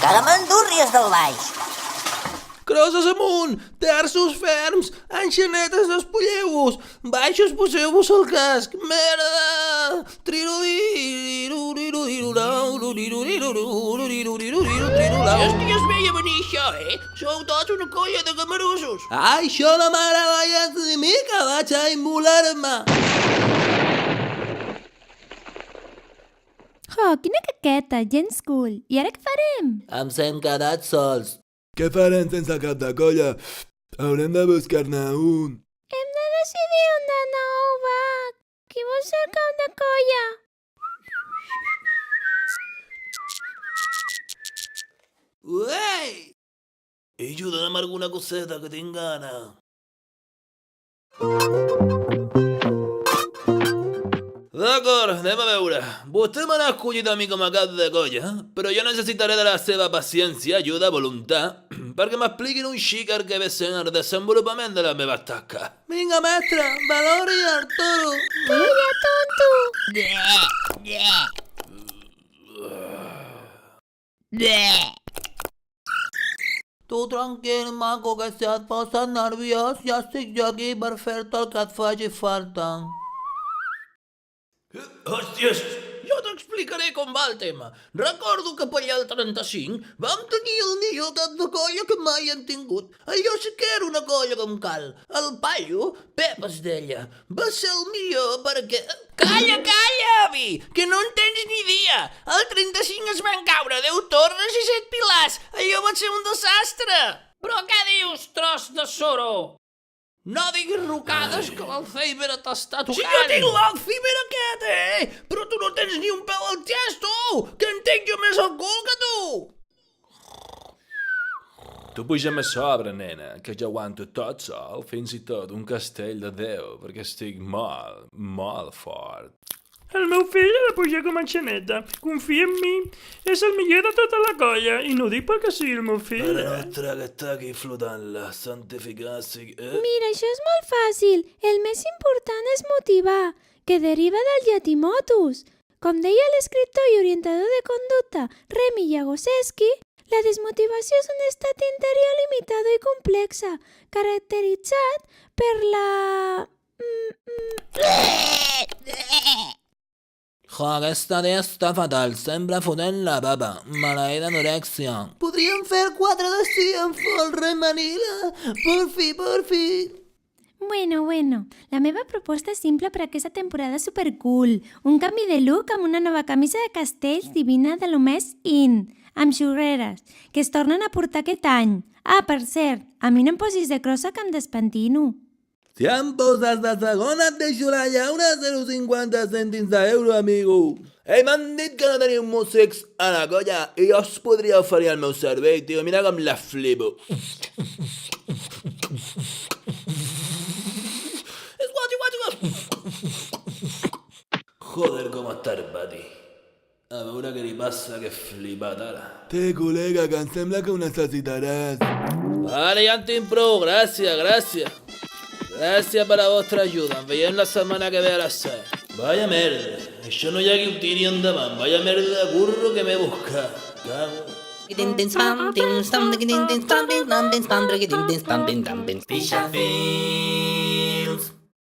Caramandúrries del baix. Crosses amunt, terços ferms, enxanetes despulleu-vos, baixos poseu-vos el casc, merda! Ja es veia venir això, Sou tots una colla de gamarussos. Ai, això no m'agrada gens ni mica, vaig a immolar-me. Oh, quina caqueta, gens cool. I ara què farem? Ens hem quedat sols. Què farem sense cap de colla? Haurem de buscar-ne un. Hem de decidir un de nou, va. Qui vol ser el cap de colla? Uei! Ajuda'm alguna coseta, que tinc gana. D'acord, anem a veure. Vostè me n'ha escollit a mi com a cap de colla, però jo necessitaré de la seva paciència, ajuda, voluntat, perquè m'expliquin un xic el que ve sent el desenvolupament de la meva tasca. Vinga, mestre, valori el toro. Calla, tonto! Tu tranquil, maco, que si et poses nerviós, ja estic jo aquí per fer-te el que et faci falta. Hòsties, jo t'explicaré com va el tema. Recordo que per allà al 35 vam tenir el millor cap de colla que mai hem tingut. Allò sí que era una colla com cal. El paio, Pep es deia, va ser el millor perquè... Calla, avi, que no en tens ni idea. Al 35 es van caure 10 torres i 7 pilars. Allò va ser un desastre. Però què dius, tros de soro? No diguis rucades, que l'Alzheimer t'està tocant. Si jo tinc l'Alzheimer aquest, Però tu no tens ni un pèl al xest, tu! Que en tenc jo més al cul que tu! Tu puja'm a sobre, nena, que jo aguanto tot sol, fins i tot un castell de Déu, perquè estic molt, molt fort. El meu fill ha de pujar com a enxaneta. Confia en mi. És el millor de tota la colla. I no ho dic perquè sigui el meu fill. Mare nostra, que està aquí flotant la santificada sigui... Mira, això és molt fàcil. El més important és motivar, que deriva del llatí motus. Com deia l'escriptor i orientador de conducta Remi Jagoseski, la desmotivació és un estat interior limitado i complexa, caracteritzat per la... Jo, aquesta dia està fatal, sembla fotent la baba, maleïda anorèxia. Podríem fer 4 de 6 amb folre manila, por fi. Bueno, la meva proposta és simple per aquesta temporada supercool. Un canvi de look amb una nova camisa de castells divina de lo més in, amb xurreres, que es tornen a portar aquest any. Ah, per cert, a mi no em posis de crossa que em despentino. Si em poses de segona et deixo la llauna a 0,50 cèntims d'euro, amigo. M'han dit que no teniu músics a la colla i jo us podria oferir el meu servei, tio. Mira com la flipo. Joder, com està el pati. A veure què li passa, que flipat ara. Té, col·lega, que em sembla que ho necessitaràs. Vale, ja en tinc prou, gràcies. Gràcies per la vostra ajuda. Ens veiem la setmana que ve a les 7. Vaya merda. Això no hi ha qui ho tiri endavant. Vaya merda de curro que m'he buscat. Cago. Pixa fi.